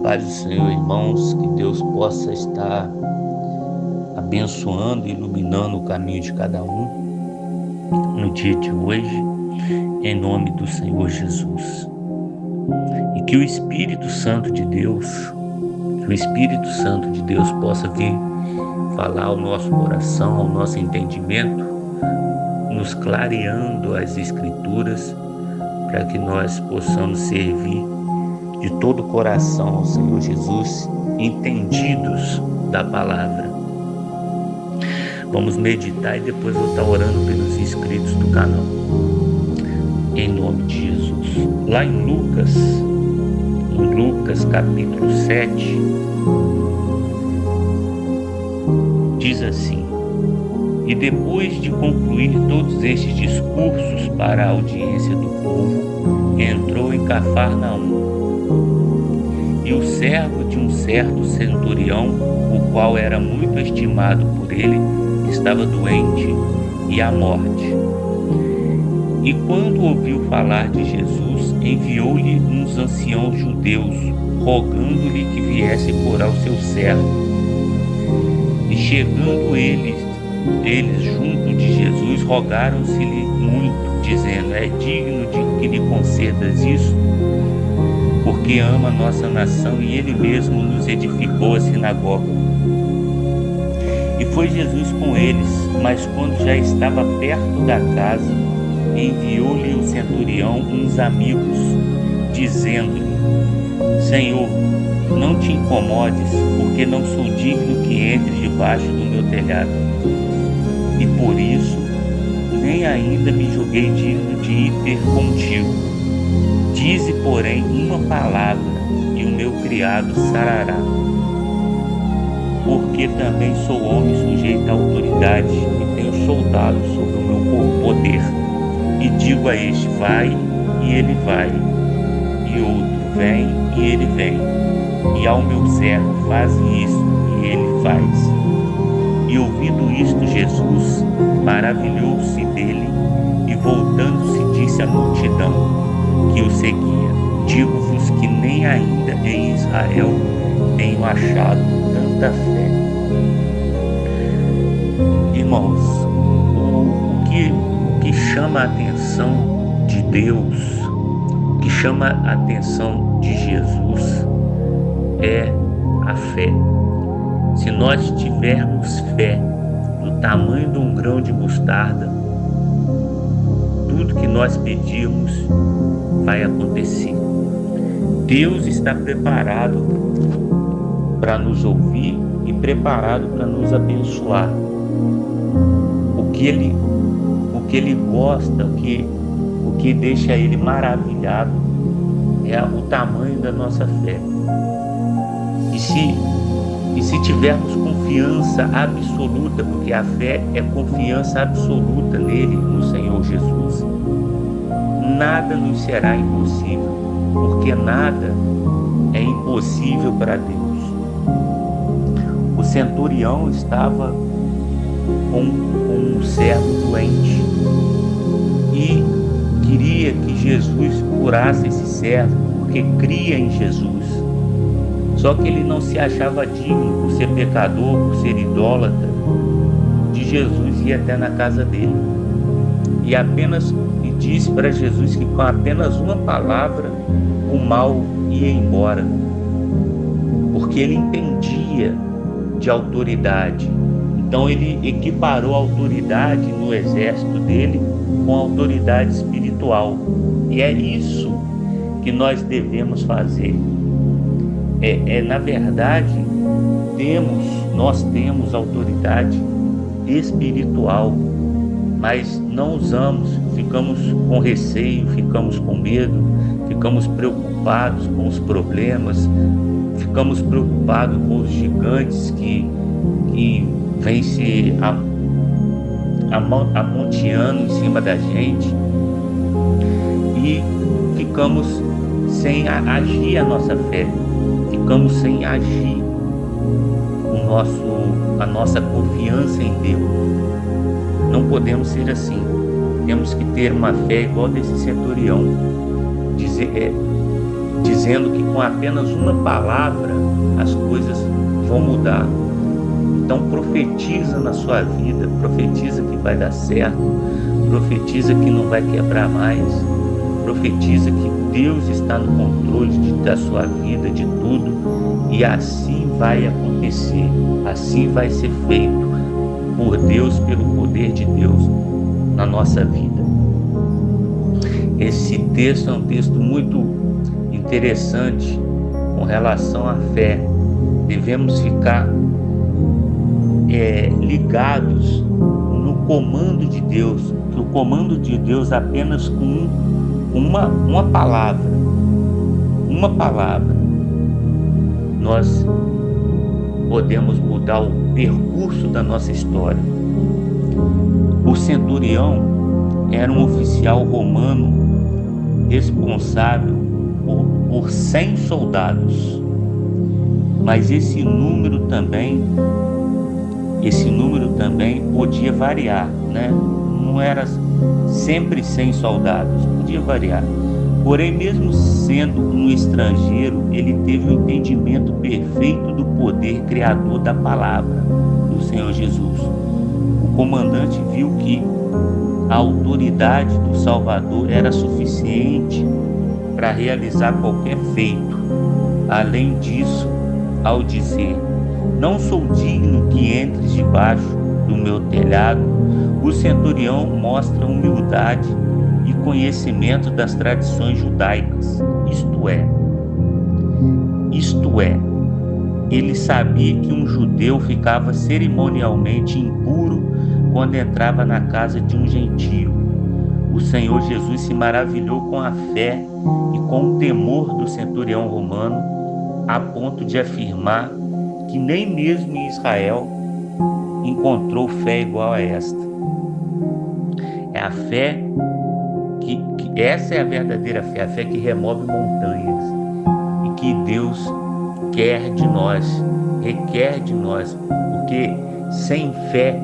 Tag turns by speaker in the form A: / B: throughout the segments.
A: Paz do Senhor, irmãos, que Deus possa estar abençoando e iluminando o caminho de cada um no dia de hoje, em nome do Senhor Jesus. E que o Espírito Santo de Deus, possa vir falar ao nosso coração, ao nosso entendimento, nos clareando as Escrituras, para que nós possamos servir de todo o coração ao Senhor Jesus, entendidos da palavra. Vamos meditar e depois vou estar orando pelos inscritos do canal, em nome de Jesus. Lá em Lucas capítulo 7, diz assim: e depois de concluir todos estes discursos para a audiência do povo, entrou em Cafarnaum. E o servo de um certo centurião, o qual era muito estimado por ele, estava doente e à morte. E quando ouviu falar de Jesus, enviou-lhe uns anciãos judeus, rogando-lhe que viesse curar o seu servo. E chegando eles junto de Jesus, rogaram-se-lhe muito, dizendo: é digno de que lhe concedas isso, porque ama nossa nação e ele mesmo nos edificou a sinagoga. E foi Jesus com eles, mas quando já estava perto da casa, enviou-lhe o centurião uns amigos, dizendo-lhe: Senhor, não te incomodes, porque não sou digno que entres debaixo do meu telhado. E por isso, nem ainda me julguei digno de ir ter contigo. Dize, porém, uma palavra, e o meu criado sarará. Porque também sou homem sujeito à autoridade, e tenho soldados sobre o meu poder. E digo a este: vai, e ele vai. E outro: vem, e ele vem. E ao meu servo: faze isso, e ele faz. E ouvindo isto, Jesus maravilhou-se dele, e voltando-se disse à multidão que o seguia: digo-vos que nem ainda em Israel tenho achado tanta fé. Irmãos, o que chama a atenção de Deus, o que chama a atenção de Jesus é a fé. Se nós tivermos fé do tamanho de um grão de mostarda, tudo que nós pedirmos vai acontecer. Deus está preparado para nos ouvir e preparado para nos abençoar. O que ele gosta, o que deixa ele maravilhado é o tamanho da nossa fé. E se tivermos confiança absoluta, porque a fé é confiança absoluta nele, no Senhor Jesus, nada nos será impossível, porque nada é impossível para Deus. O centurião estava com um servo doente e queria que Jesus curasse esse servo, porque cria em Jesus. Só que ele não se achava digno, por ser pecador, por ser idólatra, de Jesus ir até na casa dele. E disse para Jesus que com apenas uma palavra o mal ia embora, porque ele entendia de autoridade. Então ele equiparou a autoridade no exército dele com a autoridade espiritual. E é isso que nós devemos fazer. Na verdade, nós temos autoridade espiritual, mas não usamos, ficamos com receio, ficamos com medo, ficamos preocupados com os problemas, ficamos preocupados com os gigantes que vêm se amontoando em cima da gente, e ficamos sem agir a nossa fé. Ficamos sem agir a nossa confiança em Deus. Não podemos ser assim. Temos que ter uma fé igual desse centurião. dizendo que com apenas uma palavra as coisas vão mudar. Então profetiza na sua vida, profetiza que vai dar certo, profetiza que não vai quebrar mais, profetiza que Deus está no controle da sua vida, de tudo, e assim vai acontecer, assim vai ser feito por Deus, pelo poder de Deus na nossa vida. Esse texto é um texto muito interessante com relação à fé. Devemos ficar ligados no comando de Deus, que o comando de Deus apenas com uma palavra, nós podemos mudar o percurso da nossa história. O centurião era um oficial romano responsável por 100 soldados, mas esse número também podia variar, né? Não era sempre 100 soldados, podia variar. Porém, mesmo sendo um estrangeiro, ele teve o entendimento perfeito do poder criador da palavra do Senhor Jesus. O comandante viu que a autoridade do Salvador era suficiente para realizar qualquer feito. Além disso, ao dizer: "Não sou digno que entres debaixo do meu telhado", o centurião mostra humildade e conhecimento das tradições judaicas. Isto é, ele sabia que um judeu ficava cerimonialmente impuro quando entrava na casa de um gentio. O Senhor Jesus se maravilhou com a fé e com o temor do centurião romano, a ponto de afirmar que nem mesmo em Israel encontrou fé igual a esta. É a fé essa é a verdadeira fé, a fé que remove montanhas e que Deus quer de nós, requer de nós, porque sem fé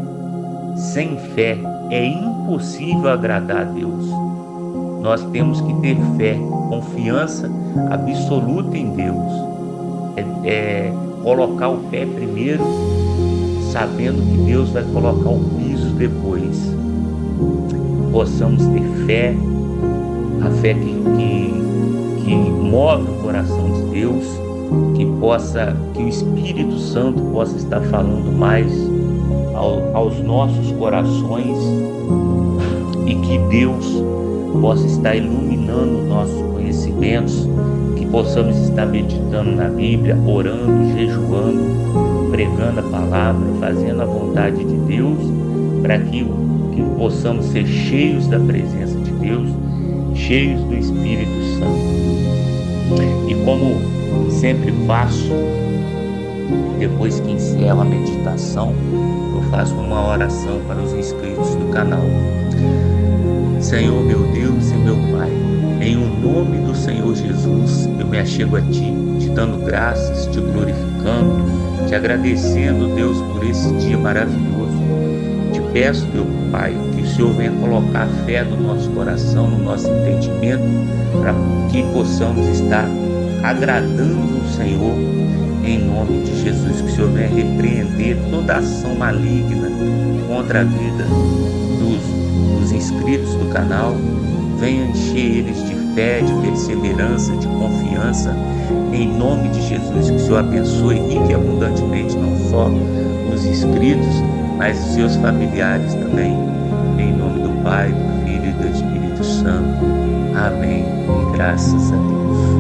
A: é impossível agradar a Deus. Nós temos que ter fé, confiança absoluta em Deus, colocar o pé primeiro, sabendo que Deus vai colocar o piso depois. Possamos ter fé, a fé que move o coração de Deus, que o Espírito Santo possa estar falando mais aos nossos corações e que Deus possa estar iluminando nossos conhecimentos, que possamos estar meditando na Bíblia, orando, jejuando, pregando a palavra, fazendo a vontade de Deus, para que possamos ser cheios da presença de Deus, cheios do Espírito Santo. E como sempre faço, depois que encerro a meditação, eu faço uma oração para os inscritos do canal. Senhor, meu Deus e meu Pai, em o nome do Senhor Jesus, eu me achego a Ti, te dando graças, te glorificando, te agradecendo, Deus, por esse dia maravilhoso. Te peço, meu Pai, que o Senhor venha colocar fé no nosso coração, no nosso entendimento, para que possamos estar agradando o Senhor, em nome de Jesus. Que o Senhor venha repreender toda ação maligna contra a vida dos inscritos do canal, venha encher eles de fé, de perseverança, de confiança, em nome de Jesus. Que o Senhor abençoe rica e abundantemente não só os inscritos, mas os seus familiares também, em nome do Pai, do Filho e do Espírito Santo. Amém. E graças a Deus.